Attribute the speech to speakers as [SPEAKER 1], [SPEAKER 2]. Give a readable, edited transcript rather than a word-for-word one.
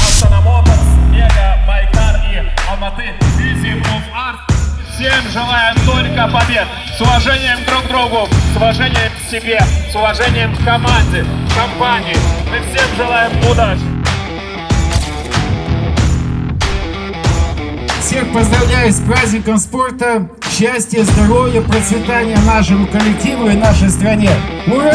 [SPEAKER 1] Astana, Мега, Байкар и Алматы. Всем желаем только побед. С уважением друг к другу, с уважением к себе, с уважением к команде, к компании. Мы всем желаем удачи.
[SPEAKER 2] Всех поздравляю с праздником спорта, счастья, здоровья, процветания нашему коллективу и нашей стране. Ура!